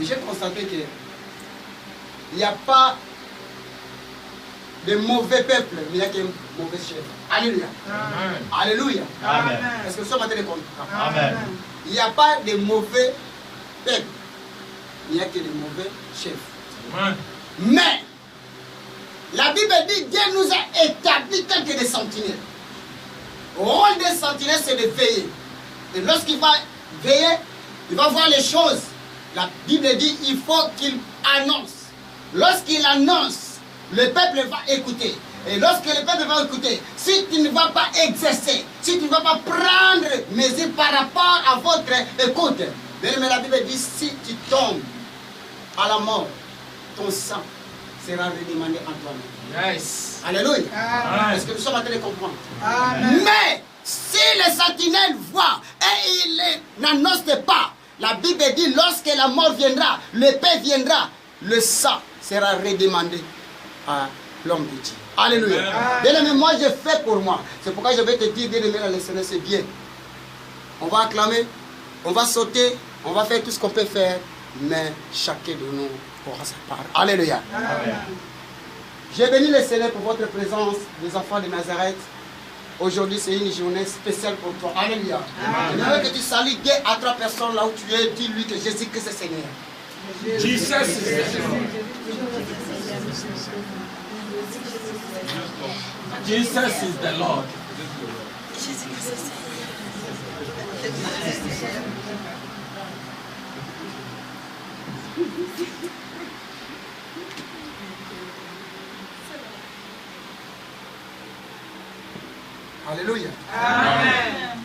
Et j'ai constaté qu'il n'y a pas de mauvais peuple, mais il y a qu'un mauvais chef. Alléluia. Amen. Alléluia. Amen. Est-ce que nous sommes en train de comprendre? Amen. Il n'y a pas de mauvais peuple, il n'y a que de mauvais chefs. Amen. Mais, la Bible dit, Dieu nous a établi tant que des sentinelles. Le rôle des sentinelles, c'est de veiller. Et lorsqu'il va veiller, il va voir les choses. La Bible dit, il faut qu'il annonce. Lorsqu'il annonce, le peuple va écouter. Et lorsque le peuple va écouter, si tu ne vas pas exercer, si tu ne vas pas prendre mesure par rapport à votre écoute, mais la Bible dit, si tu tombes à la mort, ton sang sera redemandé en toi-même. Yes. Alléluia. Amen. Est-ce que nous sommes en train de comprendre? Amen. Mais, si les sentinelles voient et ils n'annoncent pas, la Bible dit, lorsque la mort viendra, le paix viendra, le sang sera redemandé à l'homme de Dieu. Alléluia. Bien-aimé, moi je fais pour moi. C'est pourquoi je vais te dire, bien-aimé, la leçon, c'est bien. On va acclamer, on va sauter, on va faire tout ce qu'on peut faire, mais chacun de nous aura sa part. Alléluia. Amen. J'ai béni le Seigneur pour votre présence, les enfants de Nazareth. Aujourd'hui, c'est une journée spéciale pour toi. Alléluia. J'aimerais que tu salues 2 à 3 personnes là où tu es. Dis-lui que Jésus-Christ est Seigneur. Jesus is the Lord. Jesus is the Lord. Alléluia. Amen.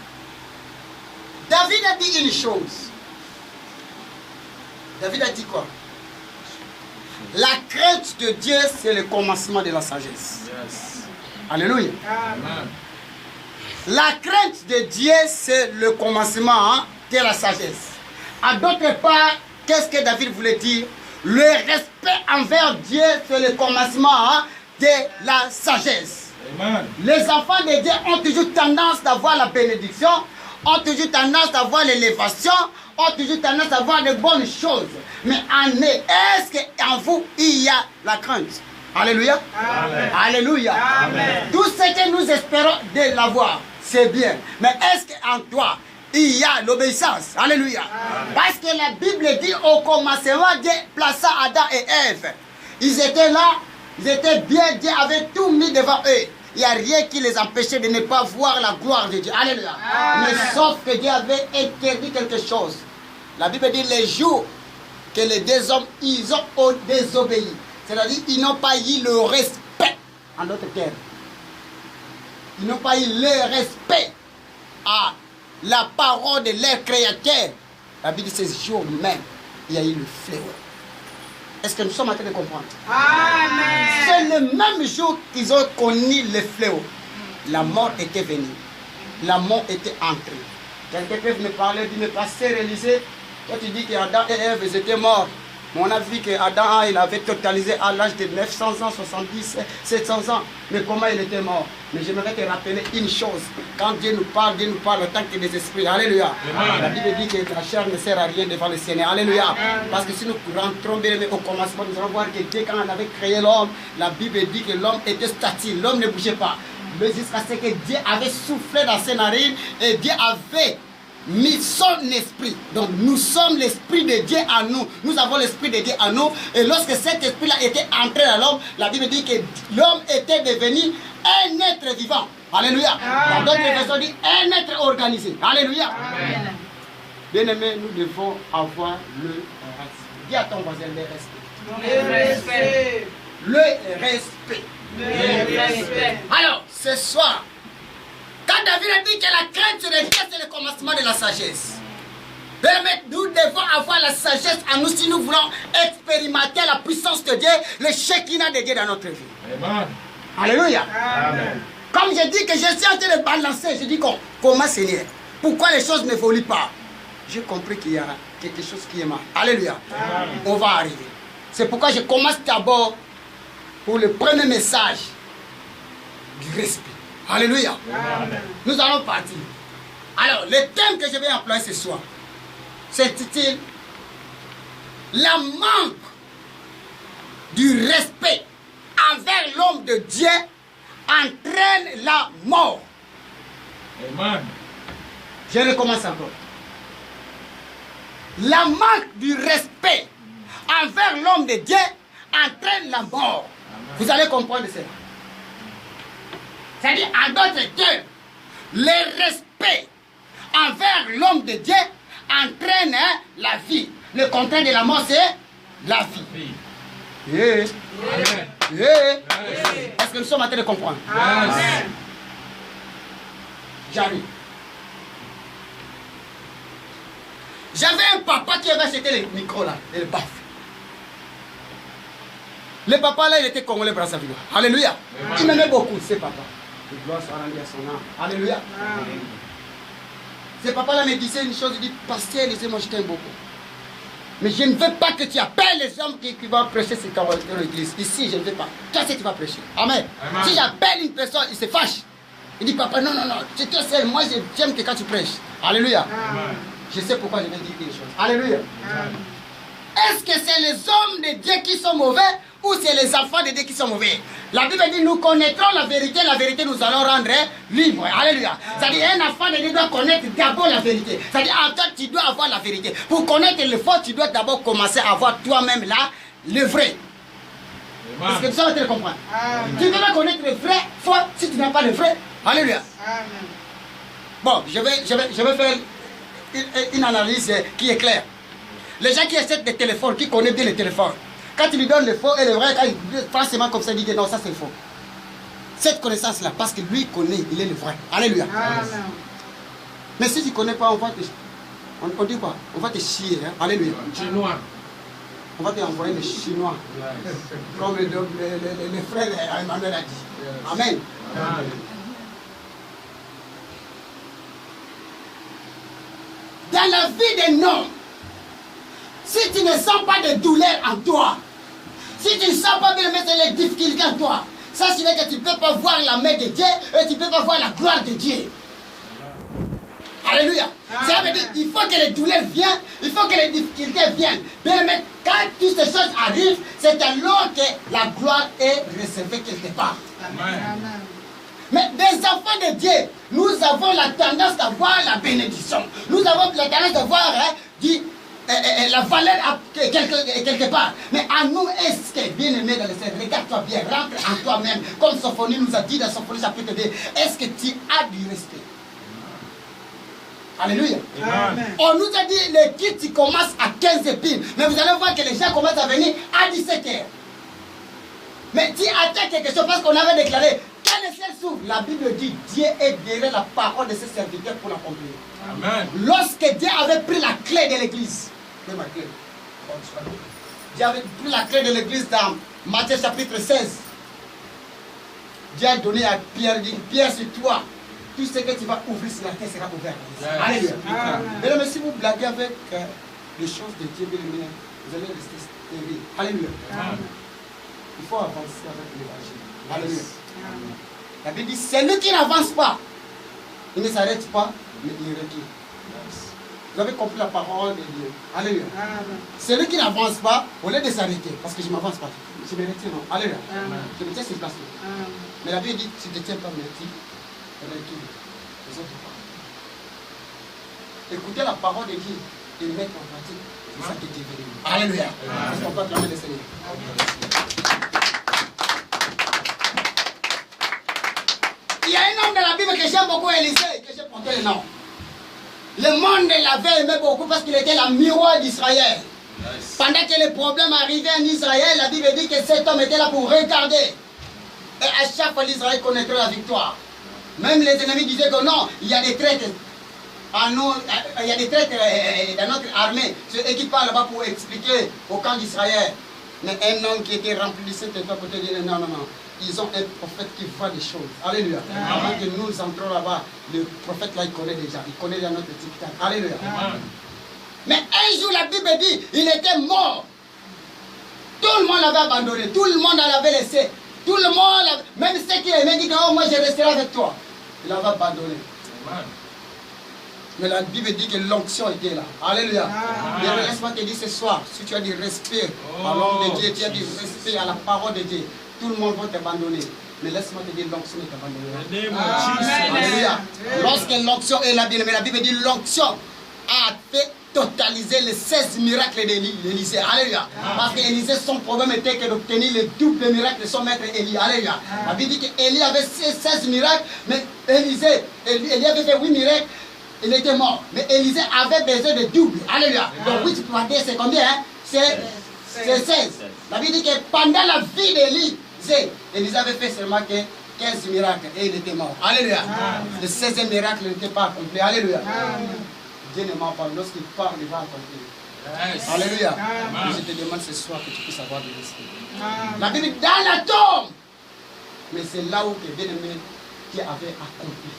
David a dit une chose. David a dit quoi? La crainte de Dieu, c'est le commencement de la sagesse. Yes. Alléluia. Amen. La crainte de Dieu, c'est le commencement de la sagesse. À d'autre part, qu'est-ce que David voulait dire? Le respect envers Dieu, c'est le commencement de la sagesse. Amen. Les enfants de Dieu ont toujours tendance d'avoir la bénédiction, ont toujours tendance d'avoir l'élévation, ont toujours tendance d'avoir de bonnes choses. Mais en eux, est-ce qu'en vous, il y a la crainte? Alléluia. Amen. Alléluia. Amen. Tout ce que nous espérons de l'avoir, c'est bien. Mais est-ce qu'en toi, il y a l'obéissance? Alléluia. Parce que la Bible dit au commencement, Dieu plaça Adam et Ève. Ils étaient là, ils étaient bien, Dieu avait tout mis devant eux. Il n'y a rien qui les empêchait de ne pas voir la gloire de Dieu. Alléluia. Amen. Mais sauf que Dieu avait interdit quelque chose. La Bible dit les jours que les 2 hommes, ils ont désobéi. C'est-à-dire ils n'ont pas eu le respect en d'autres termes. Ils n'ont pas eu le respect à la parole de leur Créateur. La Bible dit ces jours même, il y a eu le fléau. Est-ce que nous sommes en train de comprendre? Amen. C'est le même jour qu'ils ont connu le fléau. La mort était venue. La mort était entrée. Quelqu'un peut me parler, dit, mais pasteur Élisée, toi tu dis qu'Adam et Ève ils étaient morts. Mais on a vu qu'Adam il avait totalisé à l'âge de 900 ans, 70, 700 ans. Mais comment il était mort? Mais j'aimerais te rappeler une chose. Quand Dieu nous parle en tant que des esprits. Alléluia. Amen. La Bible dit que la chair ne sert à rien devant le Seigneur. Alléluia. Parce que si nous rentrons bien au commencement, nous allons voir que Dieu, quand on avait créé l'homme, la Bible dit que l'homme était statique. L'homme ne bougeait pas. Mais jusqu'à ce que Dieu avait soufflé dans ses narines et Dieu avait mis son esprit. Donc nous sommes l'esprit de Dieu en nous. Nous avons l'esprit de Dieu en nous. Et lorsque cet esprit-là était entré dans l'homme, la Bible dit que l'homme était devenu un être vivant. Alléluia. Dans d'autres versions dit un être organisé. Alléluia. Amen. Bien-aimés, nous devons avoir le respect. Dis à ton voisin le respect. Le respect. Le respect. Le respect. Alors, ce soir, quand David a dit que la crainte de Dieu, c'est le commencement de la sagesse. Mais nous devons avoir la sagesse en nous si nous voulons expérimenter la puissance de Dieu, le Shekinah de Dieu dans notre vie. Amen. Alléluia. Amen. Comme je dis que je suis en train de balancer, je dis comment Seigneur, pourquoi les choses n'évoluent pas? J'ai compris qu'il y a quelque chose qui est mal. Alléluia. Amen. On va arriver. C'est pourquoi je commence d'abord pour le premier message du respect. Alléluia. Amen. Nous allons partir. Alors, le thème que je vais employer ce soir s'intitule La manque du respect envers l'homme de Dieu entraîne la mort. Amen. Je recommence encore. La manque du respect envers l'homme de Dieu entraîne la mort. Amen. Vous allez comprendre cela. C'est-à-dire, en d'autres termes, le respect envers l'homme de Dieu entraîne la vie. Le contraire de la mort, c'est la vie. Yeah. Amen. Yeah. Yes. Est-ce que nous sommes en train de comprendre? Amen. J'arrive. J'avais un papa qui avait acheté le micro là, et le baffle. Le papa là, il était congolais pour sa vie. Alléluia. Amen. Il m'aimait beaucoup, ce papa. Que gloire soit rendue à son âme. Alléluia. Amen. Ce papa là me disait une chose, il dit, pasteur, laissez-moi, je t'aime beaucoup. Mais je ne veux pas que tu appelles les hommes qui vont prêcher ces dans l'église. Ici, je ne veux pas. Toi, c'est tu vas prêcher. Amen. Amen. Si j'appelle une personne, il se fâche. Il dit, papa, non, non, non, c'est toi seul. Moi, j'aime que quand tu prêches. Alléluia. Amen. Je sais pourquoi je vais dire des choses. Alléluia. Amen. Est-ce que c'est les hommes de Dieu qui sont mauvais ou c'est les enfants de Dieu qui sont mauvais? La Bible dit, nous connaîtrons la vérité nous allons rendre libres. Alléluia. C'est-à-dire, un enfant de Dieu doit connaître d'abord la vérité. C'est-à-dire, en toi, tu dois avoir la vérité. Pour connaître le faux, tu dois d'abord commencer à avoir toi-même là le vrai. Amen. Est-ce que tu vas te comprendre? Amen. Tu ne peux pas connaître le vrai faux si tu n'as pas le vrai. Alléluia. Amen. Bon, je vais faire une analyse qui est claire. Les gens qui achètent des téléphones, qui connaissent bien les téléphones, quand tu lui donnes le faux et le vrai, quand il forcément comme ça, il dit que non, ça c'est faux. Cette connaissance-là, parce que lui connaît, il est le vrai. Alléluia. Amen. Mais si tu ne connais pas, on dit quoi? On va te chier. Hein? Alléluia. Chinois. On va te envoyer les Chinois. Comme le frère Emmanuel a dit. Amen. Amen. Dans la vie d'un homme, si tu ne sens pas de douleur en toi, si tu ne sens pas bien mettre les difficultés en toi, ça signifie que tu ne peux pas voir la main de Dieu et tu ne peux pas voir la gloire de Dieu. Alléluia. Ça veut dire qu'il faut que les douleurs viennent, il faut que les difficultés viennent. Bien, mais quand toutes ces choses arrivent, c'est alors que la gloire est réservée quelque part. Amen. Amen. Mais des enfants de Dieu, nous avons la tendance d'avoir la bénédiction. Nous avons la tendance d'avoir la valeur quelque part. Mais à nous, est-ce que, bien aimé dans le Seigneur, regarde-toi bien, rentre en toi-même. Comme Sophonie nous a dit dans Sophonie chapitre 2, est-ce que tu as du respect? Alléluia. Amen. On nous a dit le kit commence à 15 épines. Mais vous allez voir que les gens commencent à venir à 17 heures. Mais tu attends quelque chose parce qu'on avait déclaré quand le ciel s'ouvre, la Bible dit Dieu est derrière la parole de ses serviteurs pour l'accomplir. Amen. Lorsque Dieu avait pris la clé de l'église, Dieu avait pris la clé de l'église dans Matthieu chapitre 16. Dieu a donné à Pierre, il dit Pierre, c'est toi. Tout ce que tu vas ouvrir sur la terre sera ouvert. Yes. Alléluia. Amen. Mesdames, si vous blaguez avec les choses de Dieu, bien aimé, vous allez rester stérile. Alléluia. Amen. Il faut avancer avec l'évangile. Alléluia. Amen. La Bible dit, celui qui n'avance pas, il ne s'arrête pas, mais il recule. Vous avez compris la parole de Dieu. Alléluia. Amen. Celui qui n'avance pas, au lieu de s'arrêter, parce que je ne m'avance pas, je me retire, non. Alléluia. Amen. Je me tiens sur place. Amen. Mais la Bible dit, si tu ne tiens pas, mais recule. Les autres pas. Écoutez la parole de Dieu et mettre en pratique. C'est ça qui est devenu. Alléluia. Est-ce qu'on peut acclamer le Seigneur? Il y a un homme de la Bible que j'aime beaucoup, Élisée, que j'ai porté le nom. Le monde l'avait aimé beaucoup parce qu'il était la miroir d'Israël. Yes. Pendant que les problèmes arrivaient en Israël, la Bible dit que cet homme était là pour regarder. Et à chaque fois, l'Israël connaîtrait la victoire. Même les ennemis disaient que non, il y a des traîtres. Il y a des traîtres dans notre armée. C'est eux qui parlent là-bas pour expliquer au camp d'Israël. Mais un homme qui était rempli de cette étoile peut dire non, non, non. Ils ont un prophète qui voit des choses. Alléluia. Avant que nous entrons là-bas, le prophète là, il connaît déjà. Il connaît déjà notre tic-tac. Alléluia. Amen. Mais un jour, la Bible dit, il était mort. Tout le monde l'avait abandonné. Tout le monde l'avait laissé. Tout le monde, même ceux qui aimaient, dit que oh, moi je resterai avec toi. Il l'avait abandonné. Amen. Mais la Bible dit que l'onction était là. Alléluia. Mais laisse-moi te dire ce soir, si tu as du respect à l'homme de Dieu, tu as du respect à la parole de Dieu, tout le monde va t'abandonner. Mais laisse-moi te dire, l'onction est abandonnée. Alléluia. Lorsque l'onction est là, bien aimé, la Bible dit l'onction a fait totaliser les 16 miracles d'Élisée. Alléluia. Parce qu'Élisée, son problème était que d'obtenir le double miracle de son maître Élie. Alléluia. La Bible dit qu'Élie avait 16 miracles, mais Élie avait fait 8 miracles. Il était mort. Mais Élisée avait besoin de double. Alléluia. Donc 8 fois 10, c'est combien? C'est 16. La Bible dit que pendant la vie d'Élie, Élisée avait fait seulement que 15 miracles et il était mort. Alléluia. Le 16e miracle n'était pas accompli. Alléluia. Dieu ne ment pas. Lorsqu'il parle, il va accomplir. Alléluia. Je te demande ce soir que tu puisses avoir du respect. La Bible dit dans la tombe. Mais c'est là où que bien-aimé qui avait accompli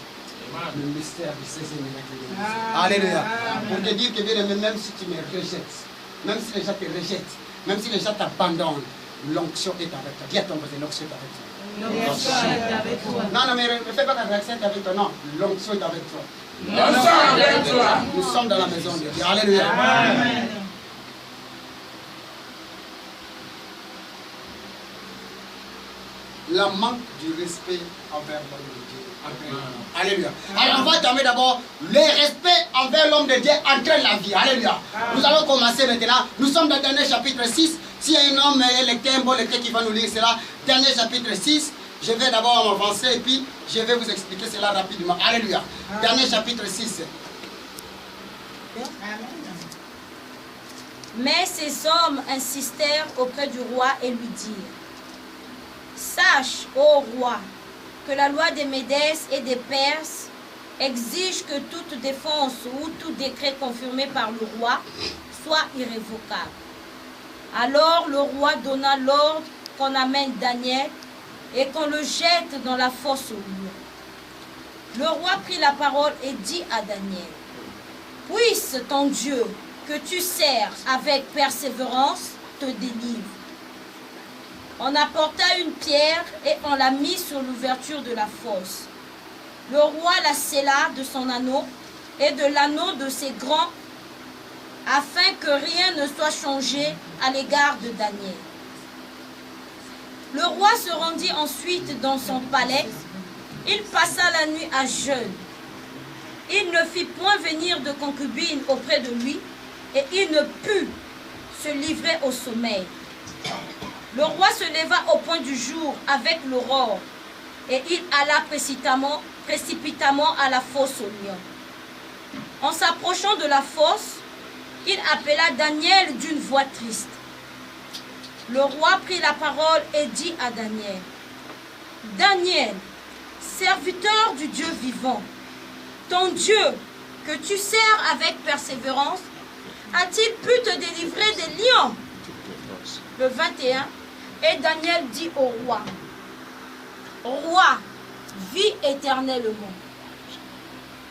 le mystère du 16e miracle de l'Église. Alléluia. Pour te dire que bien aimé, même si tu me rejettes, même si les gens te rejettent, même si les gens t'abandonnent, l'onction est avec toi. Dis à ton voisin, l'onction est avec toi. L'onction est avec toi. Non, mais ne fais pas ta réaction avec toi. Non, l'onction est avec toi. L'onction est avec toi. Nous sommes dans la maison de Dieu. Alléluia. Amen. La manque du respect envers l'homme de Dieu. Alléluia. Alors on va terminer d'abord. Le respect envers l'homme de Dieu entraîne la vie. Alléluia. Nous allons commencer maintenant. Nous sommes dans le dernier chapitre 6. S'il y a un homme, un lecteur, un bon lecteur qui va nous lire cela. Dernier chapitre 6. Je vais d'abord m'avancer et puis je vais vous expliquer cela rapidement. Alléluia. Dernier chapitre 6. Mais ces hommes insistèrent auprès du roi et lui dirent: Sache, ô roi, que la loi des Médès et des Perses exige que toute défense ou tout décret confirmé par le roi soit irrévocable. Alors le roi donna l'ordre qu'on amène Daniel et qu'on le jette dans la fosse aux lions. Le roi prit la parole et dit à Daniel: Puisse ton Dieu, que tu sers avec persévérance, te délivre. On apporta une pierre et on la mit sur l'ouverture de la fosse. Le roi la scella de son anneau et de l'anneau de ses grands, afin que rien ne soit changé à l'égard de Daniel. Le roi se rendit ensuite dans son palais. Il passa la nuit à jeûne. Il ne fit point venir de concubine auprès de lui, et il ne put se livrer au sommeil. Le roi se leva au point du jour avec l'aurore, et il alla précipitamment à la fosse aux lions. En s'approchant de la fosse, il appela Daniel d'une voix triste. Le roi prit la parole et dit à Daniel: Daniel, serviteur du Dieu vivant, ton Dieu, que tu sers avec persévérance, a-t-il pu te délivrer des lions? Le 21, et Daniel dit au roi: Roi, vis éternellement.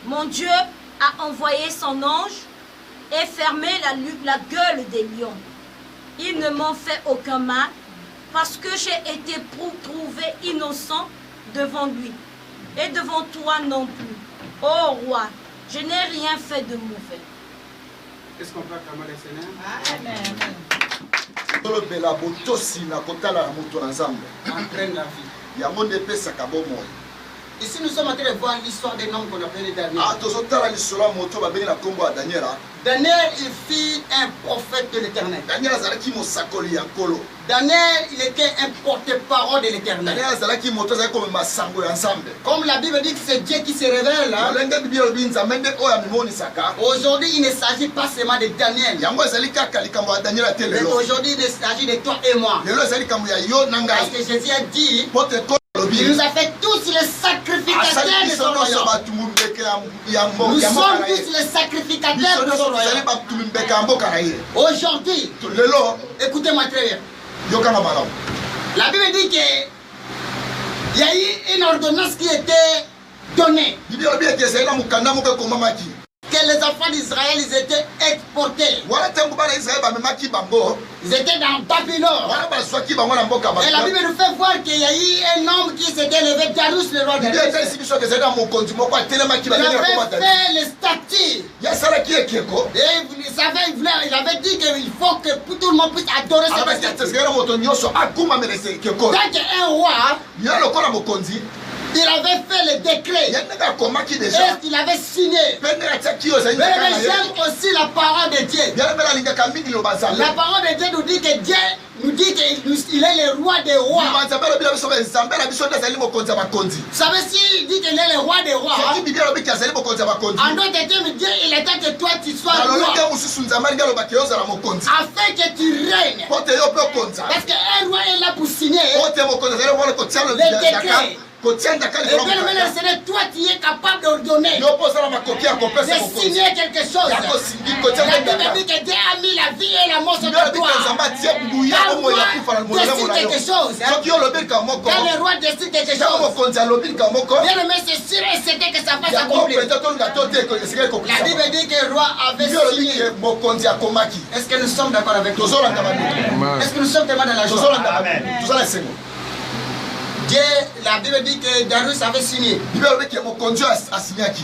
Mon Dieu a envoyé son ange et fermé la gueule des lions. Ils ne m'ont fait aucun mal, parce que j'ai été trouvé innocent devant lui, et devant toi non plus. Ô roi, je n'ai rien fait de mauvais. Est-ce qu'on peut acclamer le Seigneur? Amen. Entraîne la vie. yango nde epesaka bomoi. Ici, nous sommes en train de voir l'histoire d'un homme qu'on appelle Daniel. tozotala lisolo ya moto babengi na nkombo ya Daniel. Daniel, il fut un prophète de l'Éternel. Daniel azalaki mosakoli ya nkolo. Daniel, il était un porte-parole de l'Éternel. Daniel azalaki moto azalaki komema sango ya Nzambe. Comme la Bible dit que c'est Dieu qui se révèle. lolenge bible elobi Nzambe nde oyo amimonisaka. Aujourd'hui, il ne s'agit pas seulement de Daniel. yango ezali kaka likambo ya Daniel ate Mais lelo. aujourd'hui, il s'agit de toi et moi. lelo ezali likambo ya yo na Parce ngai. que Jésus a dit, po te il nous a fait tous les sacrificateurs de son royaume. Nous sommes tous les sacrificateurs de son royaume. Aujourd'hui, écoutez-moi très bien. La Bible dit qu'il y a eu une ordonnance qui était donnée. que les enfants d'Israël, ils étaient exportés. Voilà tango bana Israël ba memaki bango. Ils étaient dans Babylone. Voilà ba swaki bango na mboka ba. Et la Bible nous fait voir qu'il y a eu un homme qui s'était levé, Darius, le roi de Dieu Perse. était ici biso que c'est dans mon compte moko atelema ki ba Il ndenge avait ko batali. fait les statues. Ya sala ki ekeko. Et il avait dit qu'il faut que tout le monde puisse adorer Ala cette ba statue. tsengera moto nyoso akuma melese ekeko. Quand un roi, Ya lokola mokonzi. il avait fait le décret. Ya ndeka komaki Et déjà. qu'il avait signé. Pende la tsaki yo za Mais ndeka na j'aime ye. aussi la parole de Dieu. Ya mela lingaka mingi lo bazambe. La parole de Dieu nous dit que Dieu nous dit qu'il est le roi des rois. Bazambe lo bila biso ba nzambe la biso ndeza limo konza bakonzi. Vous savez, s'il dit qu'il est le roi des rois, Soki bibia lo biki azali mokonzi bakonzi. en d'autres termes, Dieu, il attend que toi tu sois Na roi. lolenge mususu nzambe ngalo bakeyoza la mokonzi. Afin que tu règnes. Pote yo pe konza. Parce qu'un roi est là pour signer. Pote mokonzi azali wala kotia lo Le décret. bidaka. Kotia ndaka Et le bien, le Seigneur, toi tu es capable d'ordonner, yo posa la makoki ya kopesa de mokonzi. signer quelque chose. Ya kosingi kotia La Bible ndaka. dit que Dieu a mis la vie et la mort sur Yo ton bika doigt. nzambe atie nguya omo ya kufa na Quand molemo roi na yo. décide quelque chose, Soki yo lobika moko. quand le roi décide quelque Sako chose, mokonzi alobika moko. bien le mais c'est sûr et certain que ça va Ya ko s'accomplir. peta to nga to te ko esika ko La Bible dit que le roi avait Yo signé. lobika mokonzi akomaki. Est-ce que nous sommes d'accord avec nous? Tozolanda bantu. Est-ce que nous sommes tellement dans la joie? Tozolanda bantu. Tozola sengo. Dieu, la Bible dit que Darius avait signé. Bible lobika mokonzi asinyaki.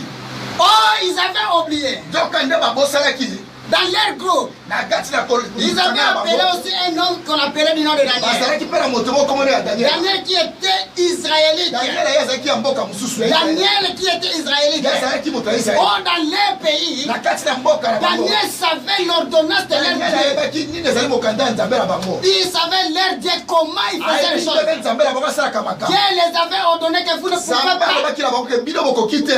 Oh, ils avaient oublié. Donc ande babosalaki. Dans leur groupe, Na kati na ko. ils avaient appelé aussi un homme qu'on appelait du nom de Daniel. Bazalaki pe na moto moko komona ya Daniel. Daniel qui était israélite. Daniel yazaki ya mboka mususu. Daniel qui était israélite. Yazaki moto ya Israël. Oh, dans leur pays, Na kati na mboka na bango. Daniel savait l'ordonnance de leur Daniel Dieu. ayebaki nini ezali mokanda ya nzambe na bango. Il savait leur Dieu comment il faisait les Ayebi choses. mpe nzambe na bango asalaka makambo. Dieu les avait ordonné que vous ne pouvez Nzambe pas, alobaki na bango ke bino bokoki te.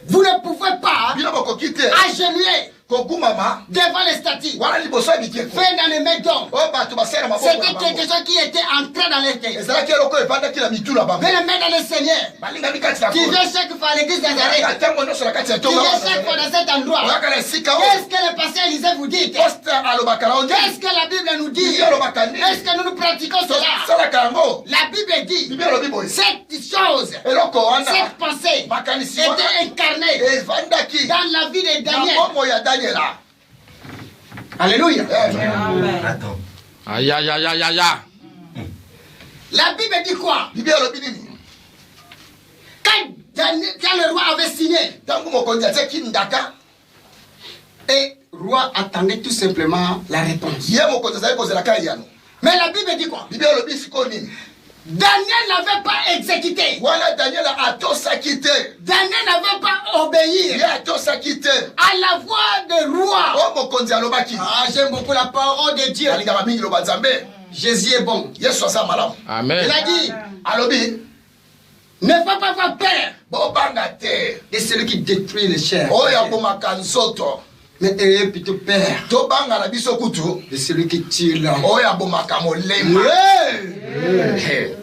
vous ne pouvez pas Bino bokoki te. agenouiller Kogumama. devant les statues, Wana liboso ya bikeko. fait dans les mains d'hommes. Oyo bato basala maboko C'était na bango. quelque chose qui était entré dans les têtes. Ezalaki eloko evandaki na mitu na bango. Mais le maître dans le Seigneur, Balingami kati na qui kolo. vient chaque fois à l'église d'Azareth, Ntango nyonso na kati ya qui vient chaque tonga. fois dans cet endroit, Oyaka na esika oyo. qu'est-ce que le pasteur Élisée vous dit? Poste alobaka na ondi. Qu'est-ce que la Bible nous dit? Bibi alobaka nini? Est-ce que nous nous pratiquons cela? Salaka yango. La Bible dit, Bibi alobi boye. cette chose, Eloko wana. cette pensée Makanisi wana. était incarnée Evandaki. dans la vie de Na Daniel. momo ya Daniela. Alléluia. Attends. Aïe, aïe, aïe, aïe, aïe. La Bible dit quoi? Bibi alobi nini? Quand le roi avait signé, Tango mokonzi atiaki ndaka. et le roi attendait tout simplement la réponse. Ye mokonzi azali kozelaka yano. Mais la Bible dit quoi? Bibi alobi siko nini? Daniel n'avait pas exécuté. Wana Daniela atosaki te. Daniel n'avait pas obéi Ye atosaki te. à la voix du roi. O mokonzi alobaki. Ah, j'aime beaucoup la parole de Dieu. Alingaka mingi loba nzambe. Jésus est bon. Yesu aza malamu. Amen. Il a dit, Alobi. ne faut pas avoir peur Bobanga te. de celui qui détruit les chairs, Oyo abomaka nzoto. mais ayez plutôt peur Tobanga na biso kutu. de celui qui tue l'homme. Oyo abomaka molema. Hey!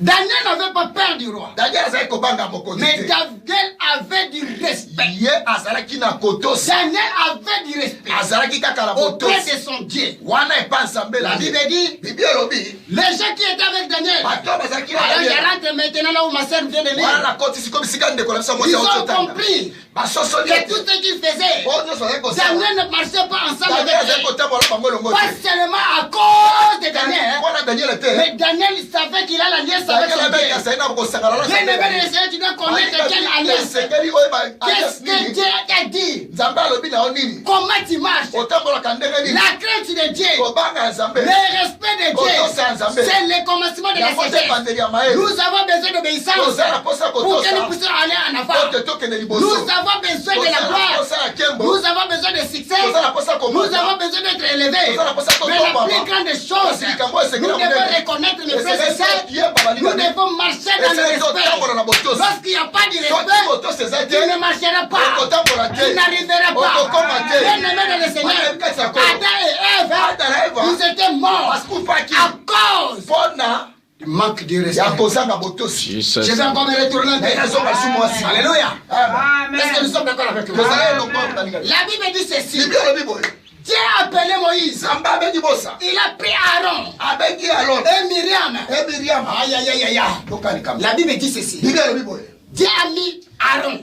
Daniel n'avait pas peur du roi, Daniel azali kobanga mokonzi mais te. Daniel avait du respect. Ye azalaki na kotosa. Daniel avait du respect Azalaki kaka na auprès botosi. de son Dieu. Wana epa nzambe La na Bible ye. dit, Bibi alobi. les gens qui étaient avec Daniel, Bato bazalaki na alors il Daniel. rentre maintenant là où ma sœur vient de Wana lire. na koti siko bisika ndeko na biso mwasi Ils ya ont ototanga. compris Basosoli que ete. tout ce qu'il faisait, Oyo nyonso azali kosala. Daniel ne marchait pas ensemble Daniel azali avec eux. kotambola bango elongo Pas te. seulement à cause de Daniel, Wana Daniel te. mais Daniel savait qu'il a l'alliance avec Daniel son abeki Dieu. asali na kosangana na Bien aimé de Seigneur, tu dois connaître quelle alliance. esengeli oyo ba Qu'est-ce que alliance Dieu nini. a dit? Nzambe alobi na yo nini. Comment tu marches? Otambolaka ndenge nini. La crainte de Dieu, Kobanga nzambe. le respect de Dieu, Kotosa nzambe. c'est le commencement de la Yango te sagesse. ebandeli ya mayele. Nous avons besoin d'obéissance Toza na posa pour que nous kotosa. puissions aller en avant. Ote tokende liboso. Nous avons besoin de la Toza na gloire. posa ya nkembo. Nous avons besoin de succès. Toza na posa Nous komata. avons besoin d'être élevés. Toza na posa Mais la kotombama. plus grande chose, Kasi likambo esengeli nous ya devons monene. reconnaître mes frères et Esengeli sœurs. yeba balinga Nous nini. devons marcher dans le Esengeli totambola na respect. botosi. Lorsqu'il n'y a pas de Soki respect, botosi eza tu te. ne marcheras pas. Okotambola te. Tu n'arriveras pas. Okokoma te. Bien-aimé dans le Seigneur, Wana kati ya kolo. Adam et Ève, Adam na Eva. ils étaient morts Basikufaki. à cause Mpona du manque de ya respect. kozanga botosi. Jesus. Je vais encore me retourner un peu. Ndenge azonga su mwasi. Alléluia. Amen. Est-ce que nous sommes d'accord avec nous? Tozala elongo balinga. La Bible dit ceci. Bibi alobi boye. Dieu a appelé Moïse. Nzambe abengi bosa. Il a pris Aaron Abengi Aaron. et Myriam. E Miriam. Aïe, aïe, aïe, aïe, aïe. Tokani kama. La Bible dit ceci. Bibi alobi boye. Dieu a mis Aaron.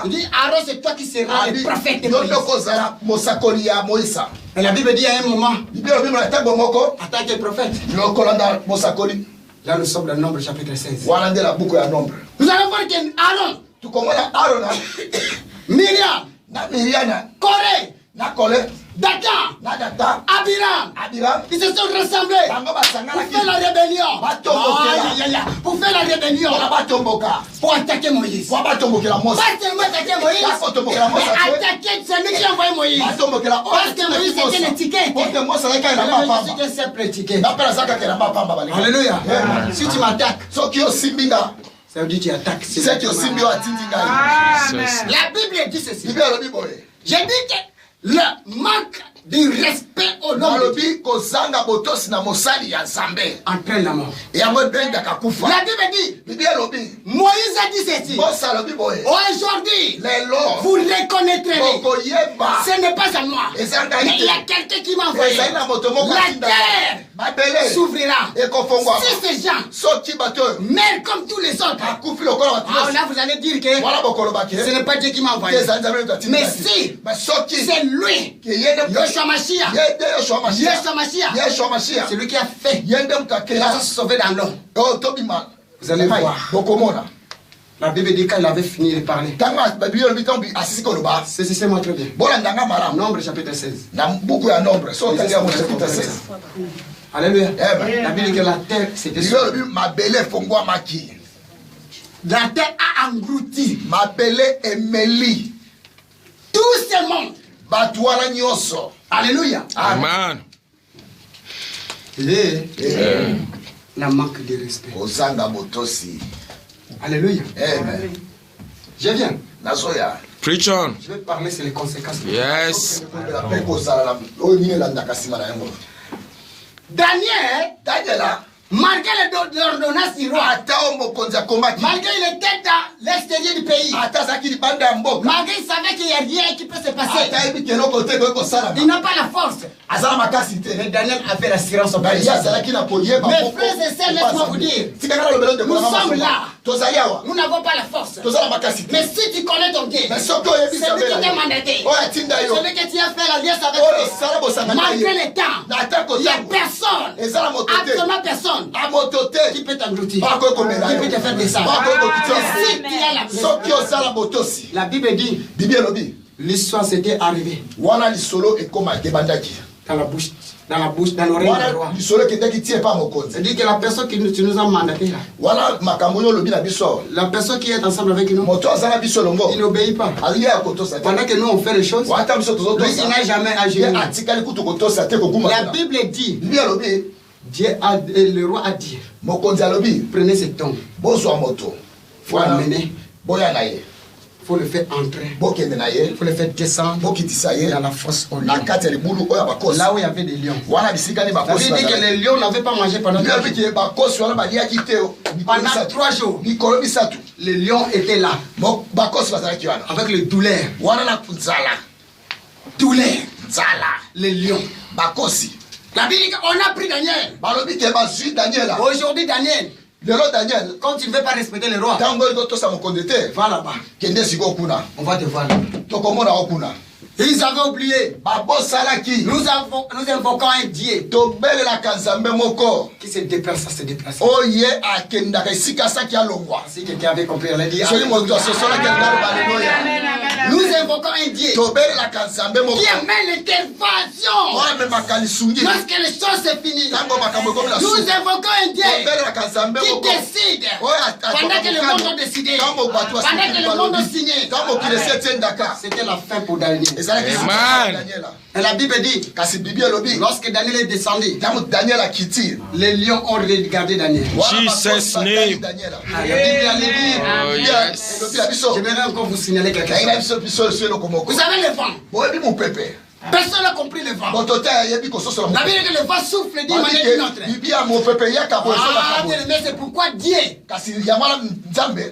Il dit Aaron, c'est toi qui seras le prophète de Moïse. Et la Bible dit à un moment, en tant que prophète, là nous sommes dans le Nombre chapitre 16. Nous allons voir que Aaron, Myriam, Corée, Dathan, Abiram, ils se sont rassemblés pour faire la rébellion. Pour faire la rébellion. Pour attaquer Moïse. Pas seulement attaquer Moïse, mais attaquer celui qui a envoyé Moïse. Parce que Moïse c'était l'étiquette. C'est un simple étiquette. Alléluia. Si tu m'attaques, ça veut dire que tu attaques. La Bible dit ceci. J'ai dit que le manque de respect au nom de Dieu entraîne la mort. La Bible dit, Moïse a dit ceci. Aujourd'hui, vous reconnaîtrez. Ce n'est pas à moi. Mais il y a quelqu'un qui m'a envoyé. La terre s'ouvrira. Si ces gens meurent comme tous les autres, là vous allez dire que ce n'est pas Dieu qui m'a envoyé. Mais si c'est lui, Yeshua Mashiach, c'est lui qui a fait. Il a sauvé dans l'eau. Vous allez voir. La Bible dit qu'il avait fini de parler. C'est moi très bien. Nombre chapitre 16. Alléluia. La Bible dit que la terre c'était la terre a englouti. Tout ce monde. Alléluia. Amen. La manque de respect. Alléluia. Je viens. Preach on. Je vais parler sur les conséquences. Yes. Daniel, malgré l'ordonnance du roi, malgré il était dans l'extérieur du pays, malgré il savait qu'il n'y a rien qui peut se passer, il n'a pas la force. Mais Daniel avait l'assurance au pays. Mes frères et sœurs, laisse-moi vous dire, nous sommes là. Nous n'avons pas la force. Mais si tu connais ton Dieu, celui qui t'a mandaté, celui que tu as fait l'alliance avec lui, malgré le temps, il n'y a personne, absolument personne, qui peut t'engloutir, qui peut te faire descendre. Si tu as la Bible dit, l'histoire s'était arrivée dans l'oreille du roi. C'est-à-dire que la personne qui nous a mandaté là, la personne qui est ensemble avec nous, il n'obéit pas. Pendant que nous on fait les choses, lui il n'a jamais agi. La Bible dit, le roi a dit, prenez cette tombe, faut l'amener, il faut le faire entrer, il faut le faire descendre dans la fosse aux lions. Là où il y avait des lions. La Bible dit que les lions n'avaient pas mangé pendant 3 jours. Pendant 3 jours, les lions étaient là avec le douleur. Les lions. La Bible dit qu'on a pris Daniel. Aujourd'hui Daniel, quand tu ne veux pas respecter le roi, va là-bas. On va te voir là. Ils avaient oublié. Nous invoquons un Dieu qui se déplace, se déplace. Si quelqu'un avait compris, on l'a dit. Nous invoquons un Dieu qui amène l'intervention lorsque les choses se finissent. Nous invoquons un Dieu qui décide pendant que le monde a décidé, pendant que le monde a signé. C'était la fin pour Daniel. Et la Bible dit, lorsque Daniel est descendu, les lions ont regardé Daniel. Jesus' name. La Bible allait dire, j'aimerais encore vous signaler quelque chose. Vous savez le vent. Personne n'a compris le vent. La Bible dit que le vent souffle d'une manière ou d'une autre. Mais c'est pourquoi Dieu,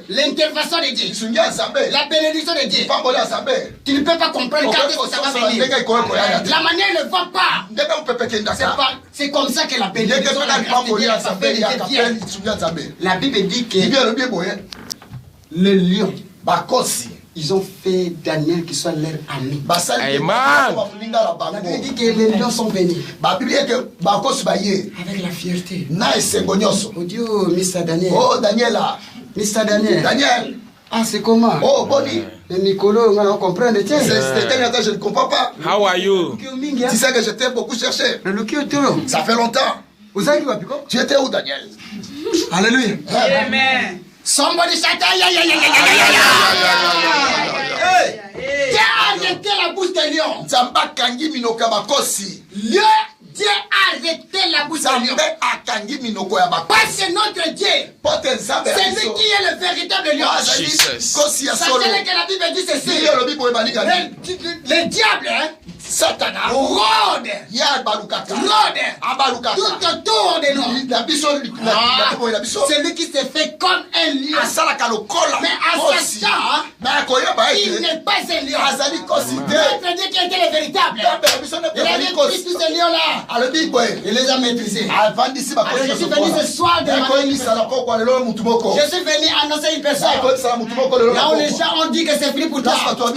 l'intervention de Dieu, la bénédiction de Dieu, tu ne peux pas comprendre quand ça va venir. La manière le vent part, c'est comme ça que la bénédiction de Dieu ça fait. La Bible dit que le lion bakosi ils ont fait Daniel qui soit leur ami. Amen. La Bible dit que les lions sont venus avec la fierté. Oh Dieu, Mr. Daniel. Oh Daniela, Mr. Daniel. Daniel. Ah, c'est comment? Oh Boni. Le Nicolo, on comprend, tiens. Je ne comprends pas. How are you? Tu sais que je t'ai beaucoup cherché. Le Lukio Toro. Ça fait longtemps. Vous avez vu, Papiko? Tu étais où, Daniel? Alléluia. Amen. Somebody shout, aïe, aïe, aïe, aïe, aïe, aïe, aïe. Dieu a arrêté la bouche des lions. Nzamba kangi minoka bakosi. Dieu a arrêté la bouche des lions. Nzambe akangi minoko ya bakosi. Parce que notre Dieu, c'est lui qui est le véritable lion. Kosi ya solo. Sachez que la Bible dit ceci. Le diable, hein, Satana rôde, ya balukaka. rôde Abalukaka. tout autour de nous. La biso la biso. C'est lui qui s'est fait comme un lion. Asalaka lokola. Mais à ce temps, Mais koyeba il ete. n'est pas un lion. Azali kosi te. Notre Dieu qui était le véritable. Il avait pris tous ces lions-là. Alobi boy. Il les a maîtrisés. Avandisi Alors, je suis venu ce soir de Je suis venu annoncer une personne. Là où les gens ont dit que c'est fini pour toi. Là où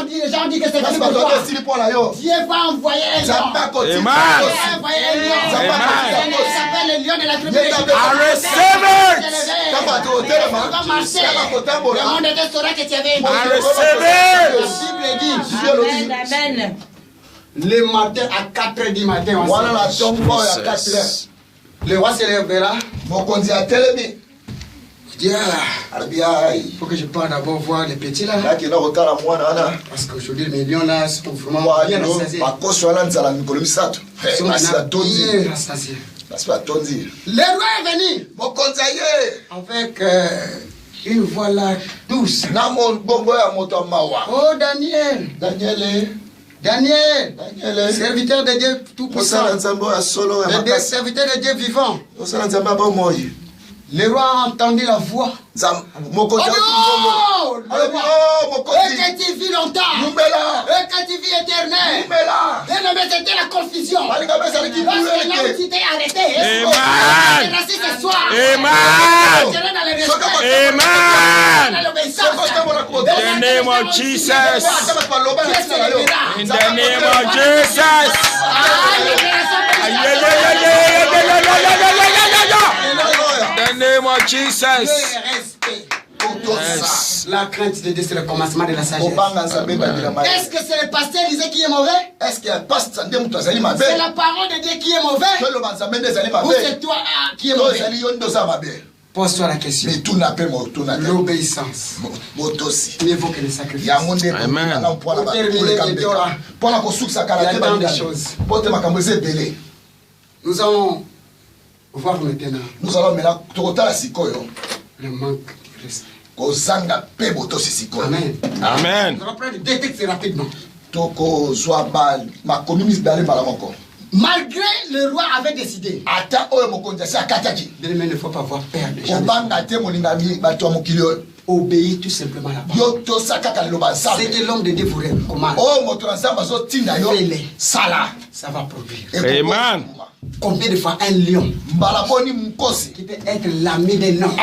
les gens ont dit que c'est fini pour toi. Dieu va envoyer un lion. Dieu va envoyer un lion. Il s'appelle le lion de la tribu de Juda. I receive it. Il va marcher. Le monde était saura que tu avais une I receive it. La Bible dit. Amen. Le matin à 4h du matin, le roi se lèvera. Il dit, il faut que je parte d'abord voir les petits là. Parce qu'aujourd'hui, les lions là sont vraiment bien rassasiés. Ils sont bien rassasiés. Le roi est venu avec une voix là douce. Oh Daniel, Daniel, serviteur de Dieu tout-puissant, serviteur de Dieu vivant. Le roi a entendu la voix. Oh non! Et que tu vis longtemps. Et que tu vis éternel. Et non, mais c'était la confusion. Lorsque là où tu t'es arrêté. Amen. Merci ce soir. Amen. Amen. In the name of Jesus. In the name of Jesus. In the name of Jesus. Yes. La crainte de Dieu, c'est le commencement de la sagesse. Est-ce que c'est le pasteur Isaac qui est mauvais? C'est la parole de Dieu qui est mauvais? Ou c'est toi qui est mauvais? Pose-toi la question. L'obéissance. Mieux vaut que le sacrifice. Amen. Pour terminer, nous allons voir maintenant le manque de respect. Amen. Amen. Nous allons prendre deux textes rapidement. Malgré le roi avait décidé, il ne faut pas avoir peur des gens. Obéis tout simplement à la parole. C'est que l'homme de Dieu vous recommande. Fais-le. Ça va produire. Amen. Combien de fois un lion qui peut être l'ami d'un homme?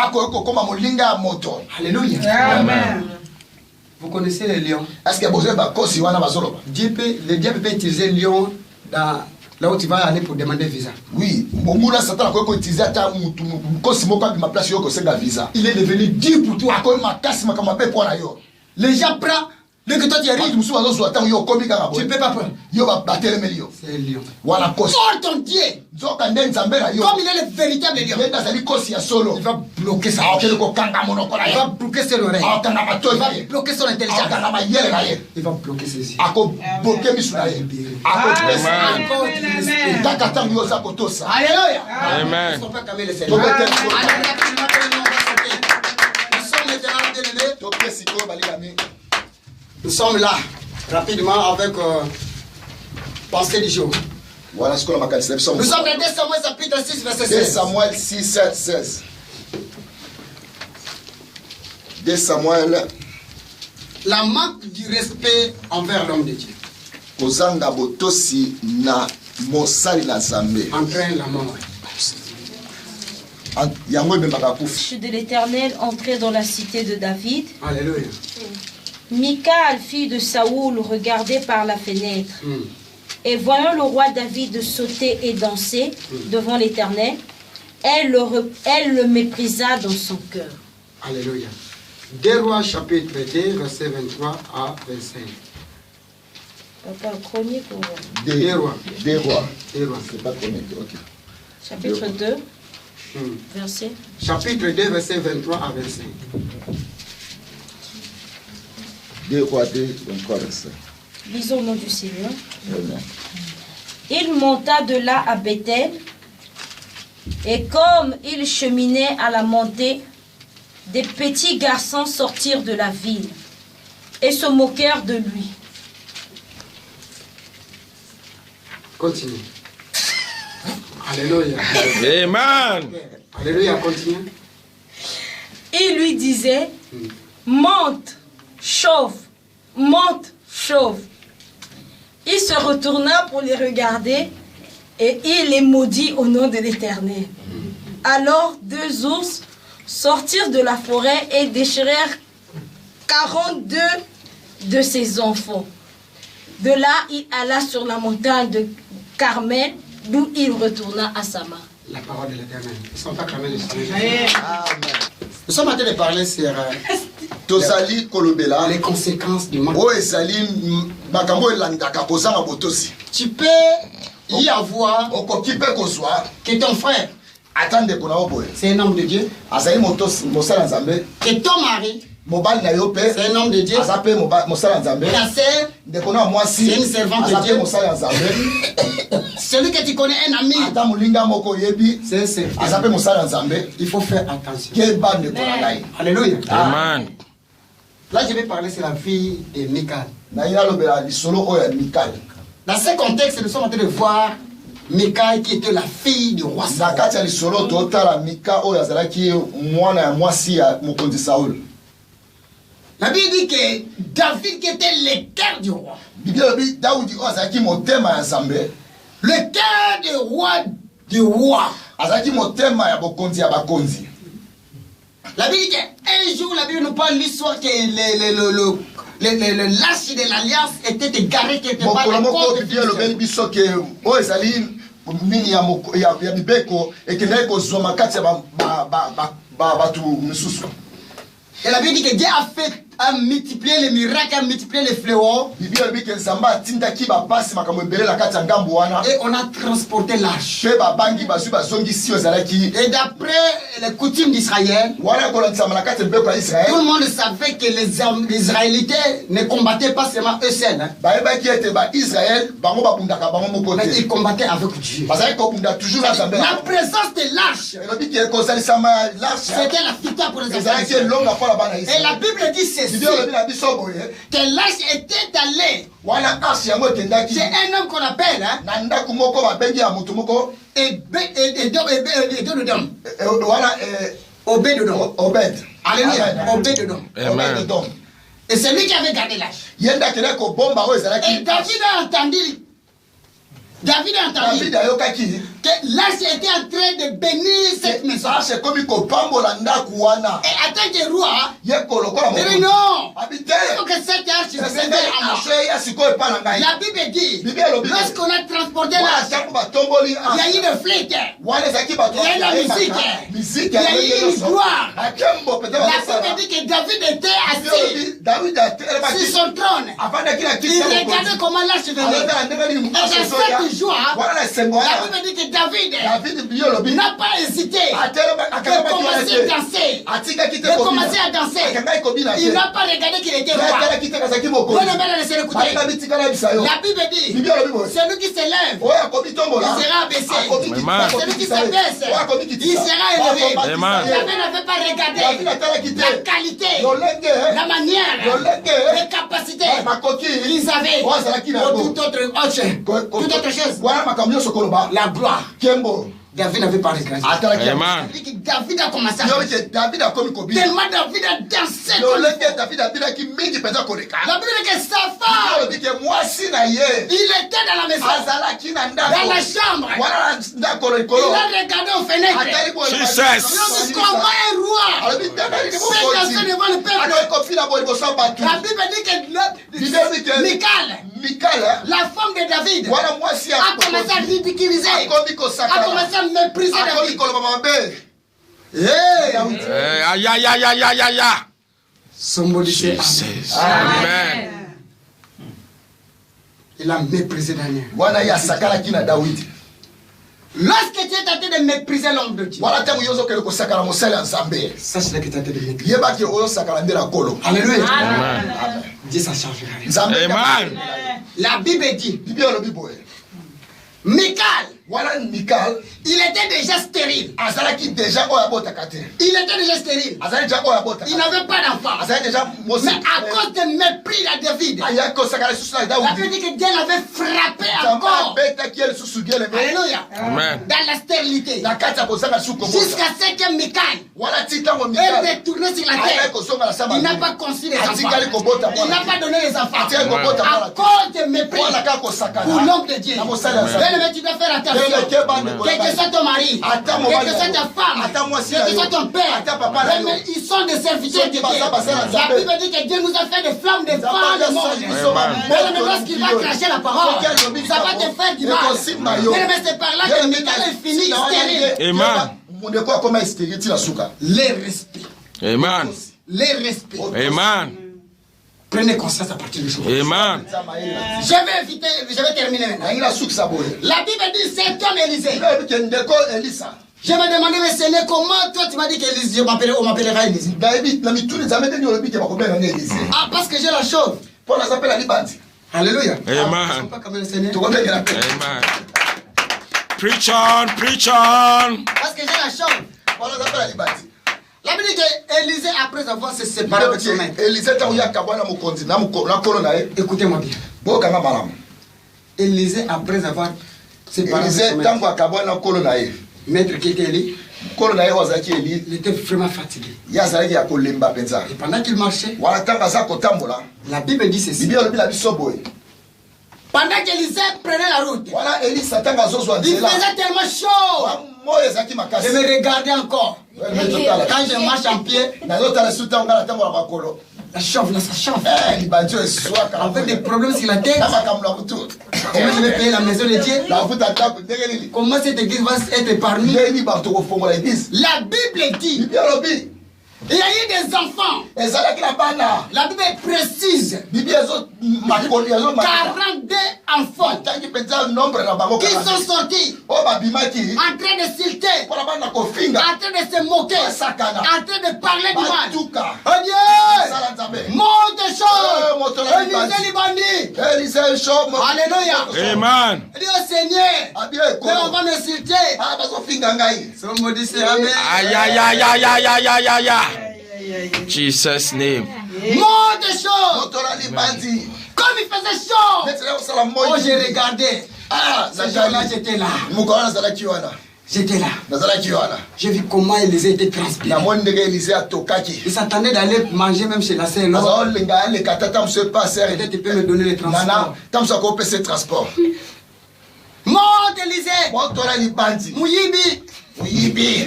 Alléluia. Amen. Vous connaissez les lions? Le diable peut utiliser le lion dans là où tu vas aller pour demander visa. Oui, Il est devenu dur pour toi. Les gens prennent. Dès que toi tu arrives, tu ne peux pas prendre. C'est un lion. Oh ton Dieu! Comme il est le véritable lion, il va bloquer sa bouche. Il va bloquer ses oreilles. Il va bloquer son intelligence. Il va bloquer ses yeux. Alléluia. Amen. Nous sommes maintenant bien-aimés. Nous sommes là, rapidement, avec pensée du jour. Voilà ce qu'on a marqué. Nous sommes dans 2 Samuel chapitre 6, verset 2 16. Samuel 6, 7, 16. 2 Samuel. La manque du respect envers l'homme de Dieu Kozanga botosi na mosali na Nzambe. entraîne la mort. yango ememaka kufa. L'ange de l'Éternel entrait dans la cité de David. Alléluia. Michal, fille de Saoul, regardait par la fenêtre. Et voyant le roi David sauter et danser devant l'Éternel, elle le méprisa dans son cœur. Alléluia. 2 Rois chapitre 2, verset 23 à 25. Papa, chronique ou... Des rois. Deux rois. C'est pas chronique, ok. Chapitre 2, verset... Chapitre 2, verset 23 à 25. 2 rois 2, 23 versets. Lisons au nom du Seigneur. Amen. Il monta de là à Bethel, et comme il cheminait à la montée, des petits garçons sortirent de la ville et se moquèrent de lui. Continue. Alléluia. Amen. Alléluia, continue. Il lui disait, monte, chauffe, monte, chauffe. Il se retourna pour les regarder et il les maudit au nom de l'Éternel. Alors 2 ours sortirent de la forêt et déchirèrent 42 de ses enfants. De là, il alla sur la montagne de Carmel, d'où il retourna à Sama. La parole de l'Éternel. Ils ne sont pas clamés de Seigneur. Nous sommes en train de parler sur Tozali kolobela. les conséquences du monde. O ezali makambo elandaka kozanga botosi. Tu peux y avoir Okoki pe kozwa que ton frère, atande kona oboye. c'est un homme de Dieu, Azali motosi mosala nzambe. que ton mari, Mobali na yo pe c'est un homme de Dieu, azape mosala nzambe. ta sœur, Ndeko na mwasi c'est une servante de azape Dieu. mosala nzambe. Celui que tu connais, un ami, Ata molinga moko yebi c'est un serviteur. azape mosala nzambe. Il faut faire attention. Ke ba ndeko na ngai. Alléluia. Amen. Là, je vais parler sur la vie de Michal. Na ina lobela lisolo oya Mikal. Dans ce contexte, nous sommes en train de voir Michal qui était la fille du roi Na Saül. kati ya lisolo totala Mika oyo azalaki mwana ya mwasi ya mokonzi Saul. La Bible dit que David qui était le cœur du roi. Biblia lobi Daudi oyo azalaki motema ya Nzambe. Le cœur du roi. Azalaki motema ya bokonzi ya bakonzi. La Bible dit qu'un jour, la Bible nous parle l'histoire que le lâche de l'alliance était égaré quelque part. Mokolo à moko cause de Biblia lobeli Philistins. biso ke oyo ezali nini ya mibeko ekendaki kozwama kati ya bato misusu. Et la Bible dit que Dieu a multiplié les miracles, a multiplié les fléaux. Biblia lobi ke Nzambe atindaki bapasi makambo ebele na kati ya ngambo wana. Et on a transporté l'arche. Pe babangi bazwi bazongisi oyo ezalaki. Et d'après les coutumes d'Israël, Wana ekolandisama na kati ya mibeko ya tout Israel. le monde savait que les Israélites ne combattaient pas seulement eux seuls, hein, Bayebaki ete baisrael bango babundaka bango moko mais te. ils combattaient avec Dieu. Bazalaki kobunda toujours na Nzambe. La présence de l'arche, elobi ke ekozalisama ya l'arche c'était la victoire pour les ezalaki Israélites. elonga mpo na bana ya Et la Israel. Bible dit ceci, Biblia olobi na biso boye que l'arche était allée wana arche yango ekendaki chez un homme qu'on appelle hein, na ndako moko babengi ya moto moko Obed-Edom. wana Obed-Edom. Obed. Alléluia. Amen. Obed-Edom. Amen. Obed-Edom. Et c'est lui qui avait gardé l'arche. ye nde akendaki kobomba oyo Et ezalaki David a entendu David ayokaki que l'arche était en train de bénir cette maison. arche ekomi kopambola ndako wana Et en tant que roi, ye kolokola il dit mokonzi non, abi te il faut que cette arche se serve à moi. arche ya sikoyo epa na ngai La Bible dit, Biblia elobi lorsqu'on a transporté wana l'arche, ntango batomboli il y a eu arche une flûte, wana ezalaki bato il y a eu la musique, il y a eu une gloire. akembo pete La Bible dit que David était assis David sur atelemaki son trône. afandaki na kiti Il ya regardait mokonzi comment l'arche venait. alotala ndenge nini Et dans cette joie, wana na esengo la wana Bible dit que David David Biblia elobi n'a pas hésité atelemaki de commencer à danser. atikaki te De commencer à danser. akangaki kobina Il te n'a pas regardé qu'il était roi. atalaki te kazalaki Bon, mokonzi le maître laissez l'écouter. balinga bitikala bisa yo La Bible dit, Biblia elobi boye celui qui s'élève, oyo akomi tombola il sera abaissé. Amen. Celui qui s'abaisse, il sera élevé. Amen. David n'avait pas David regardé atalaki la te qualité, lolenge la manière, les capacités makoki qu'ils avaient oyo azalaki na pour yango toute autre chose. wana makambo nyonso koloba La gloire. kembo David n'avait pas regretté. Amen. David a commencé à danser. Tellement David a dansé. La Bible dit que sa femme, il était dans la maison, dans la chambre. Il a regardé aux fenêtres. Jesus. Comment un roi fait danser devant le peuple. La Bible dit que Michal, la femme de David, a commencé à ridiculiser, a commencé à mépriser David. Aïe, aïe, aïe, aïe, aïe, aïe. Somebody say Jesus. Amen. Amen. Il a méprisé Daniel. David. Lorsque tu es tenté de mépriser l'homme de Dieu, sache que tu es tenté de mépriser. Alléluia. Amen. Dieu, ça changera. Amen. La Bible dit, Michal, il était déjà stérile. Il était déjà stérile. Il n'avait pas d'enfant. Mais à cause de mépris à David, la Bible dit que Dieu l'avait frappé encore. Alléluia. Amen. Dans la stérilité. Jusqu'à ce que Michal est retourné sur la terre. Il n'a pas conçu les enfants. Il n'a pas donné les enfants. À cause de mépris pour l'homme de Dieu. Bien-aimé, tu dois faire attention. Quel que soit ton mari, quel que soit ta femme, quel que soit ton père, ils sont des serviteurs de Dieu. La Bible dit que Dieu nous a fait des flammes devant le monde. Mais lorsqu'il va cracher la parole, ça va te faire du mal. Mais c'est par là que Michal est fini stérile. Amen. Les respects. Amen. Les respects. Amen. Prenez conscience à partir du jour. Amen. Je vais terminer maintenant. La Bible dit cet homme Élisée. Je vais demander le Seigneur comment toi tu m'as dit qu'Élisée, on m'appellera Élisée. Ah, parce que j'ai la chauve. Alléluia. Amen. Amen. Amen. Preach on, preach on. Parce que j'ai la chauve. La Bible dit qu'Élisée, après avoir se séparé avec son maître. Écoutez-moi bien. Élisée, après avoir séparé avec son maître. Maître qui était Élie, il était vraiment fatigué. Et pendant qu'il marchait, la Bible dit ceci. Pendant qu'Élisée prenait la route, il faisait tellement chaud. Je me regardais encore. Quand je marche en pied, la chauffe, là, ça chauffe. Avec des problèmes sur la tête. Comment je vais payer la maison de Dieu? Comment cette église va être épargnée? La Bible dit, il y a eu des enfants. La Bible précise 42 enfants qui sont sortis en train de s'ilter, en train de se moquer, en train de parler du mal. Oh Dieu, monte chaud. Élisée Alléluia. Amen. Dis au Seigneur, mais on va me s'ilter. Somebody dit Amen. Aïe, aïe, aïe, aïe, aïe, aïe, aïe, aïe, aïe. Jesus' name. Monte chaud. Comme il faisait chaud. Oh, j'ai regardé. Ce jour-là, j'étais là. J'étais là. J'ai vu comment Élisée était transpiré. Il s'attendait d'aller manger même chez la sœur. Peut-être tu peux me donner les transports. Monte Élisée. Mouyibi.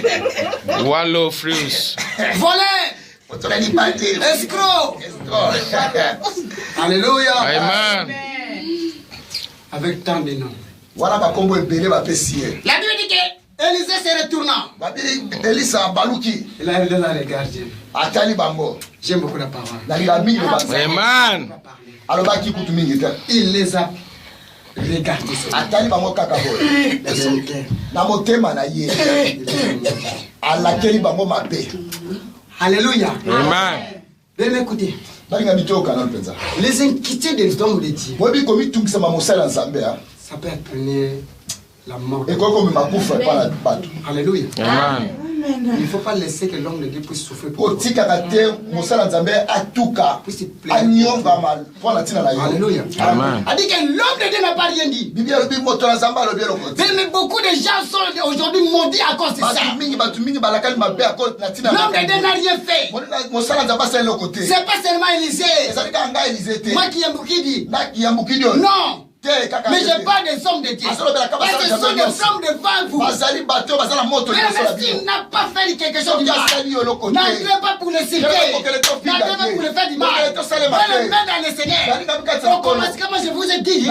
Wallow fruits. Volé. Escroc. Alléluia. Amen. Avec tant de noms. La Bible dit que Élisée se retournant. Il a regardé. J'aime beaucoup la parole. Amen. Il les a regardés. Alléluia. Amen. Bien m'écoutez. Les inquiétudes des hommes de Dieu, ça peut être la mort. Alléluia. Amen. Il ne faut pas laisser que l'homme de Dieu puisse souffrir pour toi. otikaka te mosala nzambe atuka anyongama mpo na ntina na yo. Alléluia. Amen. A dit que l'homme de Dieu n'a pas rien dit. bibi alobi moto na nzambe alobi eloko te. Mais beaucoup de gens sont aujourd'hui maudits à cause de ça. batu mingi balakali mabe a cause na ntina L'homme de Dieu n'a rien fait. mosala nzambe asala eloko te. C'est pas seulement Élisée. ezali kaka ngai Élisée te. Moi qui aime qui dit. yambukidi oyo Non. te kaka Mais je parle des hommes de Dieu. Parce que Ce sont des hommes devant vous. bazali bato bazala moto Mais liboso na même s'il bino. n'a pas fait quelque chose de mal, asali yo eloko te. n'entrez pas pour le citer, n'entrez pas pour le faire du mal. Fais le main dans le Seigneur. On commence comme je vous ai dit,